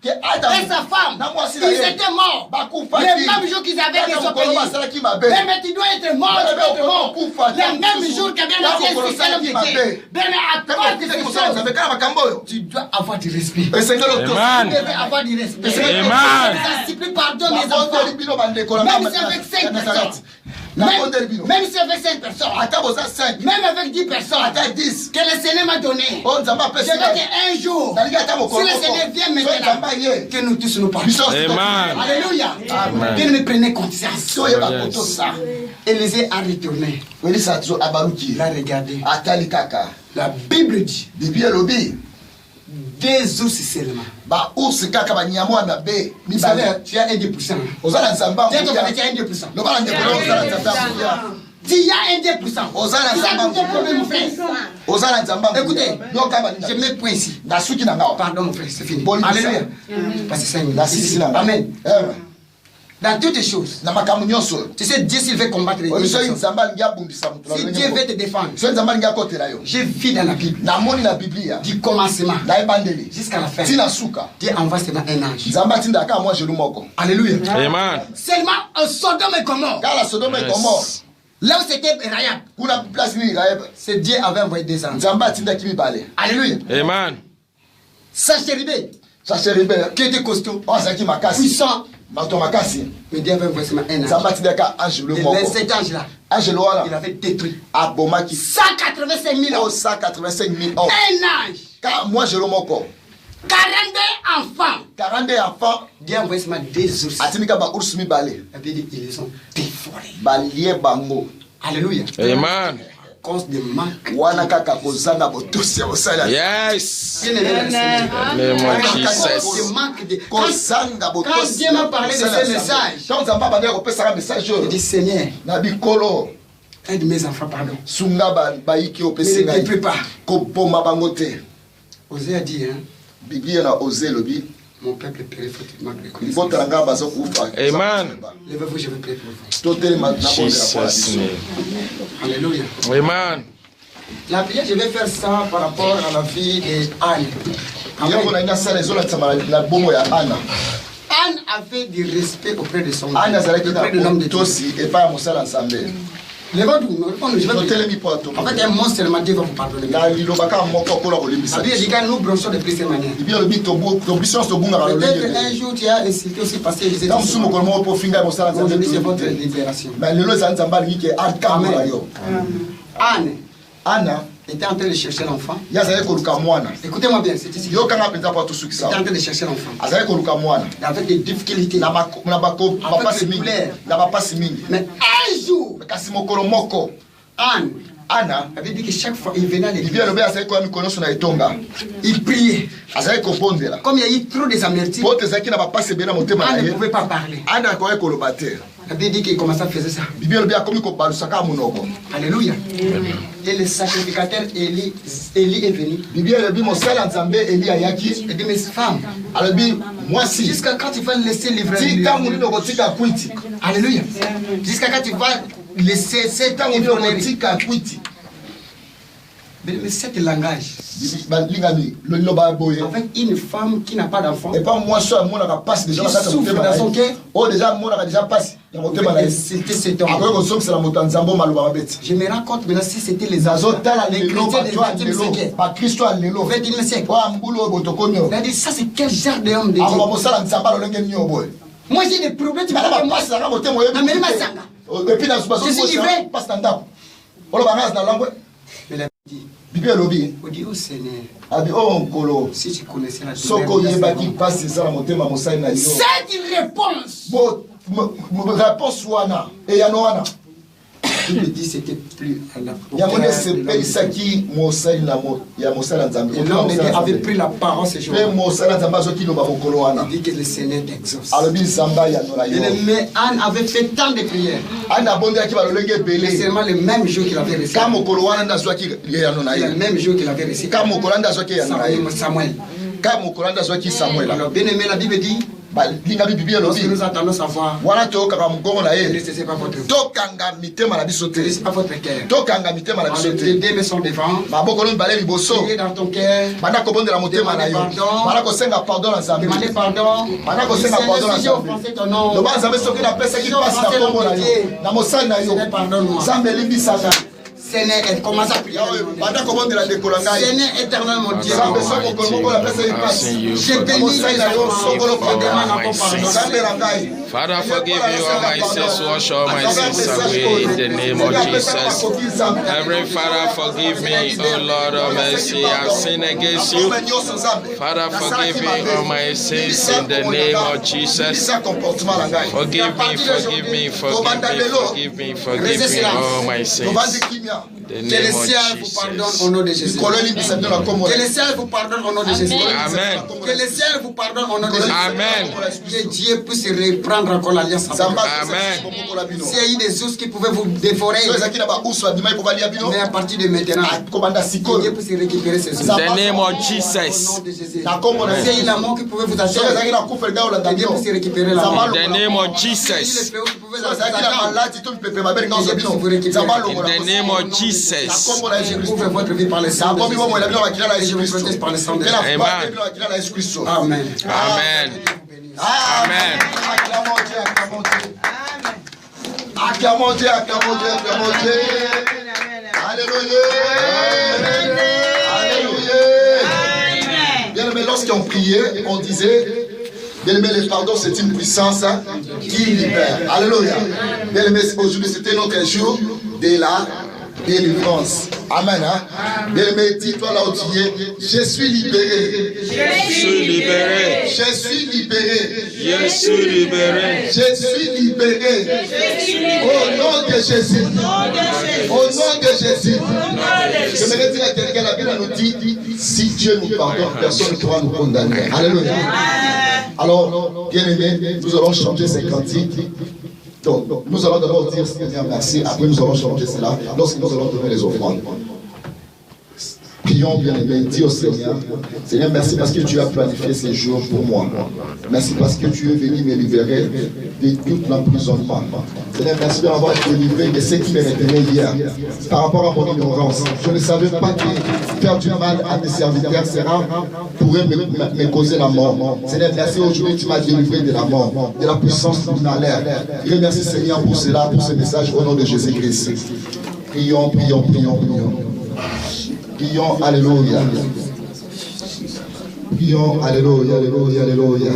que Adam et sa femme, ils étaient morts. Les mêmes jours qu'ils avaient désobéi. Mais tu dois être mort, tu dois être mort. Les mêmes jours que bien mais à cause de ces choses, tu dois avoir du respect. Tu Amen. devais avoir du respect. Amen. Ça supplie pardon mes enfants. Même si avec 5 personnes. Même si avec 5 personnes. Même avec 10 personnes. Que le Seigneur m'a donné. Je veux qu'un jour, si le Seigneur vient maintenant, que nous tous nous parlions. Amen. Alléluia. Amen. Que nous prenions conscience. Yes. Élisée a retourné. Il a regardé. La Bible dit, bibi elobi 2 ours seulement. baursi kaka banyamo ya mabe Vous savez, mibale tu as 1%. ozala nzambe Tu as ton famille, tu as 1%. lobala ndeko ozala nzambe akoya Tu as 1%. ozala C'est ça nzambe ton problème, mon frère. ozala nzambe Écoutez, yoka je mets point ici. na suki na ngao Pardon, mon frère, c'est fini. Bon, Alléluia. Parce que c'est na sisi na ngao Amen. Dans toutes les choses, na makambo nyonso tu sais, Dieu s'il veut combattre les oyo soki gens. nzambe alingi abundisa moto Si Dieu veut te défendre, soki nzambe alingi akotela yo je vis dans la Bible, namoni na biblia du commencement na ebandeli jusqu'à la fin. ntina suka Dieu envoie seulement un ange. nzambe atindaka kaka mwa jelu moko Alléluia. Amen. Seulement en Sodome et Gomorrhe, kala sodome Yes. gomor là où c'était Rahab, kuna place nini iraeb c'est Dieu avait envoyé des anges. nzambe atindaki mibale Alléluia. Amen. Sanchéribé, sacheribe qui était costaud, oyo azalaki makasi puissant, bato makasi mais Dieu avait envoyé seulement un ange. nzambe atindaka angelo Et moko cet ange-là, angelo il wana avait détruit abomaki 185 000 hommes. 185 000 hommes Un ange, ka mwa angelo moko 42 enfants. 42 enfants Dieu a envoyé seulement 2 ours. atindika baursu mibale Et puis il dit, ils les ont dévorés. balie bango Alléluia. Amen. Cause de manque. wana kaka kozanga botosi ya mosala Yes. Bien aimé dans le Seigneur. Name of Cause Jesus. de manque de. kozanga Quand botosi Dieu m'a parlé de ce message, donc nzambe abandaki kopesaka message il oyo dit Seigneur, na bikolo aide mes enfants, pardon. sunga bayiki Ne opesi les ngai détruis pas. koboma bango te Osée a dit, hein, biblia na ose elobi mon peuple périt faute de manque de libota na connaissance. ngai baza kufa Amen. Levez-vous, je vais prier pour vous. totelema na bondela mpo na Jesus biso name. Alléluia. Amen. La prière, je vais faire ça par rapport à la vie d'Anne. yango na ngai asala ezolatisama na bomo ya ana Anne avait du respect auprès de son ana azalaki na auprès de l'homme de Dieu. botosi epai ya mosala nzambe Levez-vous, répondez, je vais prier. totelemi mpo ya En fait, un mot seulement, Dieu va vous pardonner. na liloba kaka moko mpona kolimbisa La Bible dit que nous bronchons de plusieurs manières. bibi alobi tobiso nyonso tobungaka Peut-être un jour tu as insulté aussi parce que ntango mosusu mokolo moko mpo ofinga ya mosala aujourd'hui c'est votre nzambe libération. mais lelo ezali nzambe alingi ke akambola yo Anne ana était en train de chercher l'enfant. ye azalaki koluka mwana Écoutez-moi bien, c'est ici. Il yokanga mpenza mpo était atusukisa en train de chercher l'enfant. azalaki koluka mwana Avec des difficultés. na bapasi mingi na bapasi mingi Mais un jour, kasi mokolo moko Anne ana avait dit que chaque fois il venait à bibi l'église, alobi azalaki koya mikolo nyonso na etonga il priait. azalaki kobondela Comme il y a eu trop des amertumes, po te ezalaki na bapasi ebele na motema na Anne ne ye pouvait pas parler. ana akoki koloba te La Bible dit qu'il commençait à faire ça. bibi alobi akomi kobalusaka monoko Alléluia. Et le sacrificateur Élie est venu. bibi alobi mosala nzambe eli ayaki Il dit, mes femmes, alobi mwasi jusqu'à quand tu vas laisser livrer ti ntango nini okotika kwiti Alléluia. Jusqu'à quand tu vas laisser cet ntango nini livrer. okotika kwiti Mais cet langage, balingami liloba boye avec une femme qui n'a pas d'enfant, epa mwasi oyo amonaka mpasi deja na kati ya souffre motema dans na son ye cœur, oyo deja amonaka deja mpasi ya motema na ye c'était cet homme. akoki kosokisela moto ya nzambe maloba mabeti Je me rends compte maintenant si c'était les nazotala les lelo chrétiens du bato ya 20e lelo siècle, bakristo ya lelo 21e siècle. oyo ambulu oyo botokomi oyo Il a dit, ça c'est quel genre d'homme de akoba Dieu? mosala nzambe alolenge nini oyo boye Moi j'ai des problèmes, tu bana m'as moi. bapasi nanga motema Na meli masanga. epuis Je suis livré. pasi na ndako oloba ngai na langwe Mais la Bible dit, bibi elobi on dit au Seigneur, abi oyo nkolo si tu connaissais la soki douleur de oyebaki ta mpasi eza na motema mosali na yo cette réponse réponse wana et ya noana. Il me dit c'était plus à la Yamone sepelisaki mosali na ya mosala nzambe. Et l'homme avait pris la parole ce jour. Pe mosala nzambe azoki loba mokolo wana. Il dit que le Seigneur t'exauce. Alobi nzamba ya nona yo. Mais Anne avait fait tant de prières. Ana bondaki balolenge C'est belé. seulement le même jour qu'il avait reçu. Ka mokolo wana ndazwaki ya nona C'est yo. le même jour qu'il avait reçu. Ka mokolo ndazwaki ya nona yo. Samuel. Ka mokolo ndazwaki Samuel. Alors bien aimé, la Bible dit, Linga bibi lorsque lobi. nous attendons savoir, Wana to kaka mugongo na ne ye. laissez pas votre cœur. Tokanga mitema na biso Ne te. laissez pas votre cœur. Tokanga mitema na biso Les te. deux mains sont devant. Maboko no balé liboso. Priez dans ton cœur. Bana kobondela motema na yo. Bana kosenga pardon na nzambe. Demandez pardon. Bana kosenga pardon na Si j'ai nzambe. offensé ton nom, Loba nzambe soki na pesa ki passe na kombo na yo. Na mosali na yo. Seigneur, pardonne-moi. Nzambe limbisaka. Seigneur, elle commence à prier. Bana kobondela dekolo ngai. Seigneur éternel, mon Dieu. Nzambe soki okolo la pesa ki passe. Je bénis tes enfants. Je demande encore pardon. Nzambe na ngai. Father, forgive me all my sins, wash all my sins away in the name of Jesus. Heavenly Father, forgive me, O Lord of mercy, I've sinned against you. Father, forgive me all my sins in the name of Jesus. Forgive me, forgive me, forgive me, forgive me, forgive me all my sins. Que le ciel vous pardonne au nom de Jésus. Que le ciel vous pardonne au nom de Jésus. Amen. Que le ciel vous pardonne au nom de Jésus. Amen. Que Dieu puisse reprendre encore l'alliance avec vous. Amen. S'il y a eu des ours qui pouvaient vous dévorer, mais à partir de maintenant, que Dieu puisse récupérer ces ours. In the name of Au Jesus. nom de Jésus. S'il y a eu la mort qui pouvait vous atteindre, que Dieu puisse récupérer la mort. In the name of S'il y a eu les Jesus. fléaux qui pouvaient vous atteindre, In the name of Jesus. ouvre votre vie par le sang de Jésus. Et je vous protège par le sang de Jésus. Amen. Amen. Amen. Acclamons Dieu, acclamons Dieu, acclamons Dieu. Alléluia. Alléluia. Bien aimé, lorsqu'on priait, on disait, bien aimé, le pardon c'est une puissance qui libère. Alléluia. Bien aimé, aujourd'hui c'était notre jour de la délivrance. Amen. Hein? Bien aimé, dis-toi là où tu es, je suis libéré. Je suis libéré. Je suis libéré. Je suis libéré. Je suis libéré. Au nom de Jésus. Au nom de Jésus. J'aimerais dire à quelqu'un, la Bible nous dit, si Dieu nous pardonne, personne ne pourra nous condamner. Alléluia. Alors, bien aimé, nous allons changer ces cantiques. Donc, nous allons d'abord dire Seigneur merci, après nous allons changer cela, lorsque nous allons donner les offrandes. Prions bien aimé, dis au Seigneur, Seigneur merci parce que tu as planifié ces jours pour moi. Merci parce que tu es venu me libérer de tout l'emprisonnement. Seigneur merci pour avoir délivré de ce qui me retenait hier. Par rapport à mon ignorance, je ne savais pas que faire du mal à mes serviteurs pourrait me causer la mort. Seigneur merci aujourd'hui tu m'as délivré de la mort, de la puissance lunaire. Je remercie Seigneur pour cela, pour ce message au nom de Jésus-Christ. Prions, prions, prions, prions. Prions, alléluia. Prions, alléluia, alléluia, alléluia.